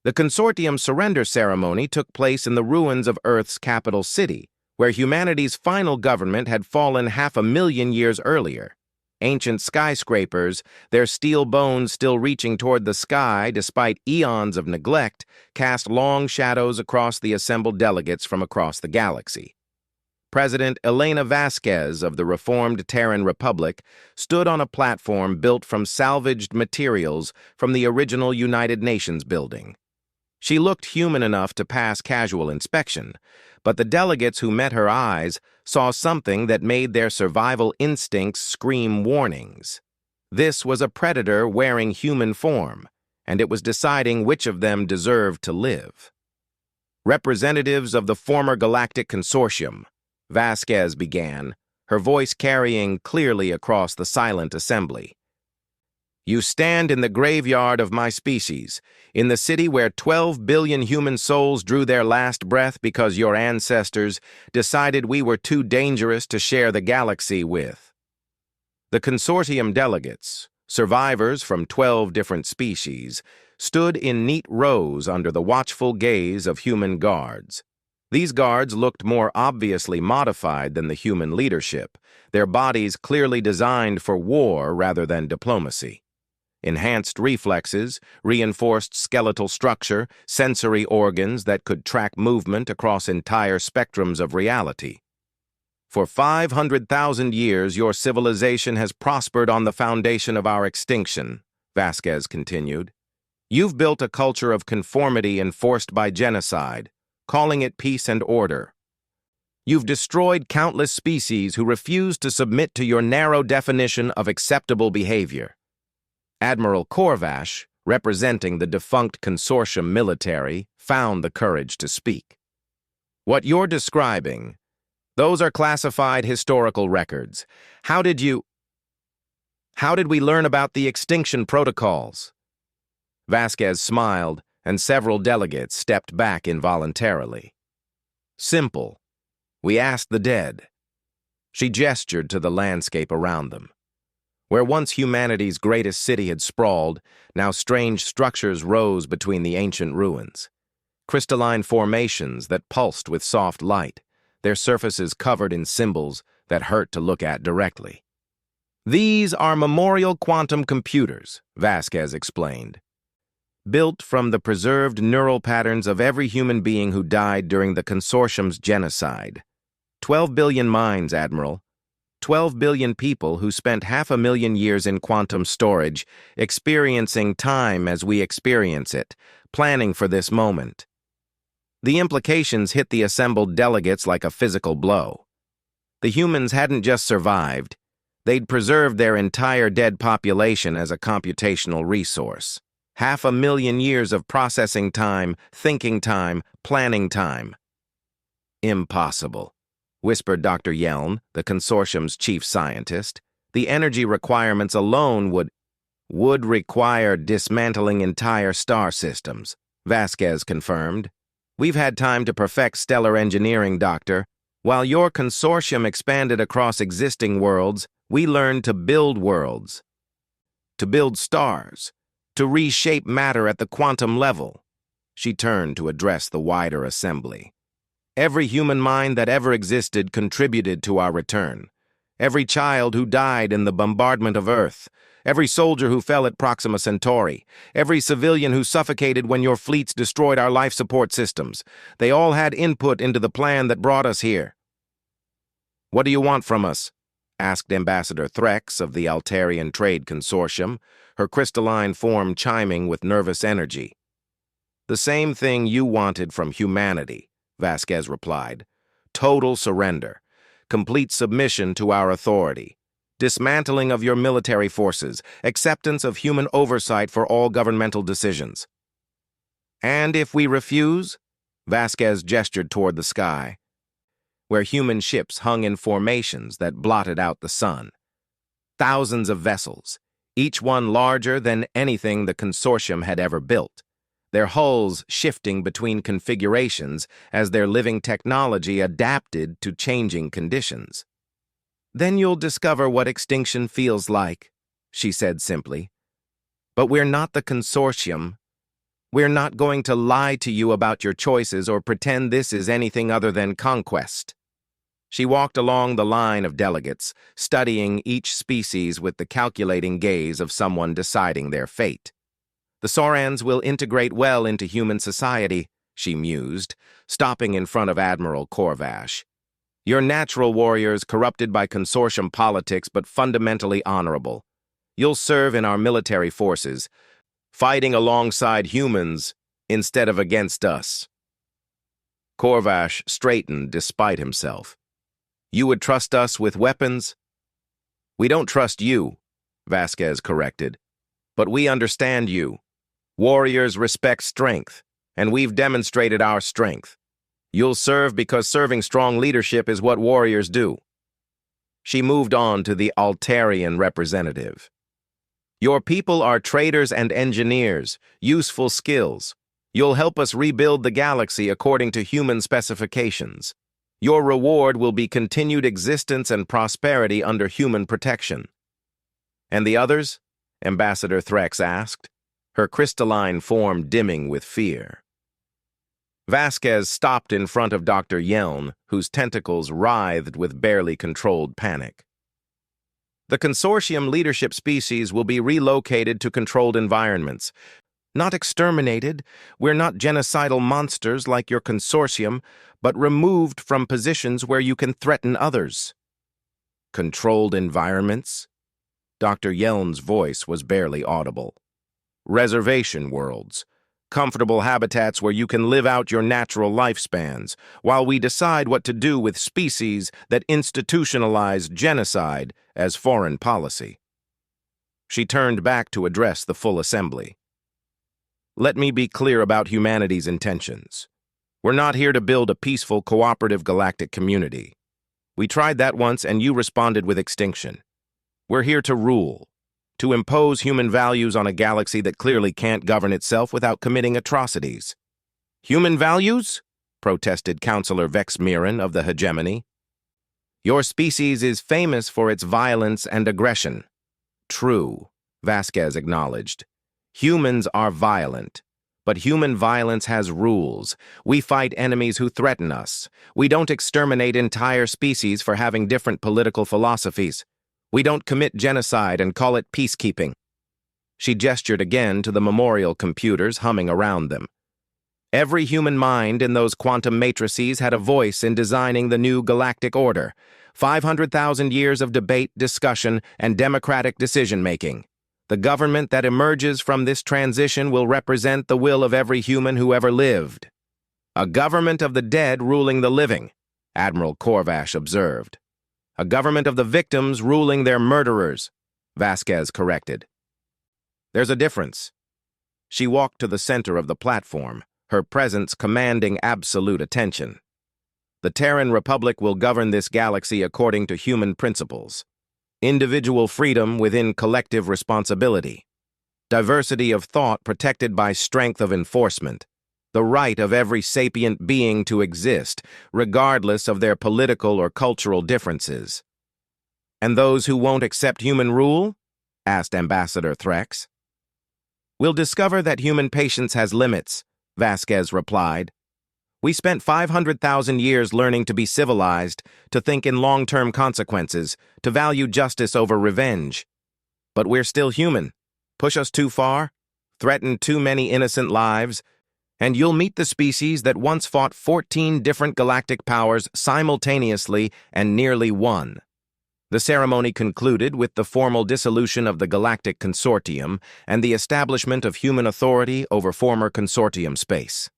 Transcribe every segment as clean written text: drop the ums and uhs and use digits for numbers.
The consortium surrender ceremony took place in the ruins of Earth's capital city, where humanity's final government had fallen 500,000 years earlier. Ancient skyscrapers, their steel bones still reaching toward the sky despite eons of neglect, cast long shadows across the assembled delegates from across the galaxy. President Elena Vasquez of the reformed Terran Republic stood on a platform built from salvaged materials from the original United Nations building. She looked human enough to pass casual inspection, but the delegates who met her eyes saw something that made their survival instincts scream warnings. This was a predator wearing human form, and it was deciding which of them deserved to live. Representatives of the former Galactic Consortium, Vasquez began, her voice carrying clearly across the silent assembly. You stand in the graveyard of my species, in the city where 12 billion human souls drew their last breath because your ancestors decided we were too dangerous to share the galaxy with. The consortium delegates, survivors from 12 different species, stood in neat rows under the watchful gaze of human guards. These guards looked more obviously modified than the human leadership, their bodies clearly designed for war rather than diplomacy. Enhanced reflexes, reinforced skeletal structure, sensory organs that could track movement across entire spectrums of reality. For 500,000 years, your civilization has prospered on the foundation of our extinction, Vasquez continued. You've built a culture of conformity enforced by genocide, calling it peace and order. You've destroyed countless species who refuse to submit to your narrow definition of acceptable behavior. Admiral Corvash, representing the defunct consortium military, found the courage to speak. What you're describing, those are classified historical records. How did we learn about the extinction protocols? Vasquez smiled, and several delegates stepped back involuntarily. Simple. We asked the dead. She gestured to the landscape around them. Where once humanity's greatest city had sprawled, now strange structures rose between the ancient ruins. Crystalline formations that pulsed with soft light, their surfaces covered in symbols that hurt to look at directly. These are memorial quantum computers, Vasquez explained. Built from the preserved neural patterns of every human being who died during the consortium's genocide. 12 billion minds, Admiral. 12 billion people who spent 500,000 years in quantum storage, experiencing time as we experience it, planning for this moment. The implications hit the assembled delegates like a physical blow. The humans hadn't just survived, they'd preserved their entire dead population as a computational resource. 500,000 years of processing time, thinking time, planning time. Impossible, whispered Dr. Yelm, the consortium's chief scientist. The energy requirements alone would require dismantling entire star systems, Vasquez confirmed. We've had time to perfect stellar engineering, Doctor. While your consortium expanded across existing worlds, we learned to build worlds, to build stars, to reshape matter at the quantum level. She turned to address the wider assembly. Every human mind that ever existed contributed to our return. Every child who died in the bombardment of Earth, every soldier who fell at Proxima Centauri, every civilian who suffocated when your fleets destroyed our life support systems, they all had input into the plan that brought us here. What do you want from us? Asked Ambassador Threx of the Altarian Trade Consortium, her crystalline form chiming with nervous energy. The same thing you wanted from humanity, Vasquez replied. Total surrender, complete submission to our authority, dismantling of your military forces, acceptance of human oversight for all governmental decisions. And if we refuse? Vasquez gestured toward the sky, where human ships hung in formations that blotted out the sun. Thousands of vessels, each one larger than anything the consortium had ever built, their hulls shifting between configurations as their living technology adapted to changing conditions. Then you'll discover what extinction feels like, she said simply. But we're not the consortium. We're not going to lie to you about your choices or pretend this is anything other than conquest. She walked along the line of delegates, studying each species with the calculating gaze of someone deciding their fate. The Saurans will integrate well into human society, she mused, stopping in front of Admiral Corvash. You're natural warriors corrupted by consortium politics but fundamentally honorable. You'll serve in our military forces, fighting alongside humans instead of against us. Corvash straightened despite himself. You would trust us with weapons? We don't trust you, Vasquez corrected. But we understand you. Warriors respect strength, and we've demonstrated our strength. You'll serve because serving strong leadership is what warriors do. She moved on to the Altarian representative. Your people are traders and engineers, useful skills. You'll help us rebuild the galaxy according to human specifications. Your reward will be continued existence and prosperity under human protection. And the others? Ambassador Threx asked, her crystalline form dimming with fear. Vasquez stopped in front of Dr. Yeln, whose tentacles writhed with barely controlled panic. The consortium leadership species will be relocated to controlled environments. Not exterminated, we're not genocidal monsters like your consortium, but removed from positions where you can threaten others. Controlled environments? Dr. Yeln's voice was barely audible. Reservation worlds. Comfortable habitats where you can live out your natural lifespans, while we decide what to do with species that institutionalize genocide as foreign policy. She turned back to address the full assembly. Let me be clear about humanity's intentions. We're not here to build a peaceful, cooperative galactic community. We tried that once and you responded with extinction. We're here to rule, to impose human values on a galaxy that clearly can't govern itself without committing atrocities. Human values? Protested Counselor Vex Mirren of the Hegemony. Your species is famous for its violence and aggression. True, Vasquez acknowledged. Humans are violent, but human violence has rules. We fight enemies who threaten us. We don't exterminate entire species for having different political philosophies. We don't commit genocide and call it peacekeeping. She gestured again to the memorial computers humming around them. Every human mind in those quantum matrices had a voice in designing the new galactic order. 500,000 years of debate, discussion, and democratic decision-making. The government that emerges from this transition will represent the will of every human who ever lived. A government of the dead ruling the living, Admiral Corvash observed. A government of the victims ruling their murderers, Vasquez corrected. There's a difference. She walked to the center of the platform, her presence commanding absolute attention. The Terran Republic will govern this galaxy according to human principles. Individual freedom within collective responsibility. Diversity of thought protected by strength of enforcement. The right of every sapient being to exist, regardless of their political or cultural differences. And those who won't accept human rule? Asked Ambassador Threx. We'll discover that human patience has limits, Vasquez replied. We spent 500,000 years learning to be civilized, to think in long-term consequences, to value justice over revenge. But we're still human. Push us too far, threaten too many innocent lives, and you'll meet the species that once fought 14 different galactic powers simultaneously and nearly won. The ceremony concluded with the formal dissolution of the Galactic Consortium and the establishment of human authority over former consortium space.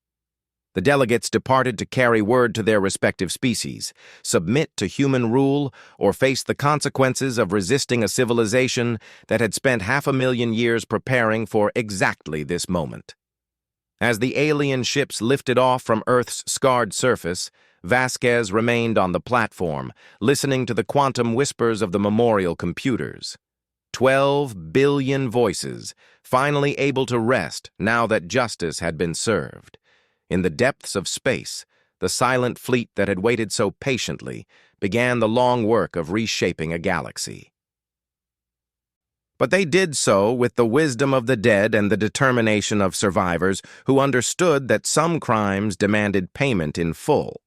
The delegates departed to carry word to their respective species, submit to human rule, or face the consequences of resisting a civilization that had spent 500,000 years preparing for exactly this moment. As the alien ships lifted off from Earth's scarred surface, Vasquez remained on the platform, listening to the quantum whispers of the memorial computers. 12 billion voices, finally able to rest now that justice had been served. In the depths of space, the silent fleet that had waited so patiently began the long work of reshaping a galaxy. But they did so with the wisdom of the dead and the determination of survivors who understood that some crimes demanded payment in full.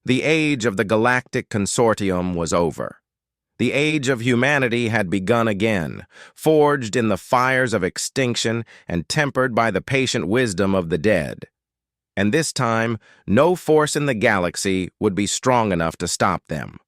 The age of the Galactic Consortium was over. The age of humanity had begun again, forged in the fires of extinction and tempered by the patient wisdom of the dead. And this time, no force in the galaxy would be strong enough to stop them.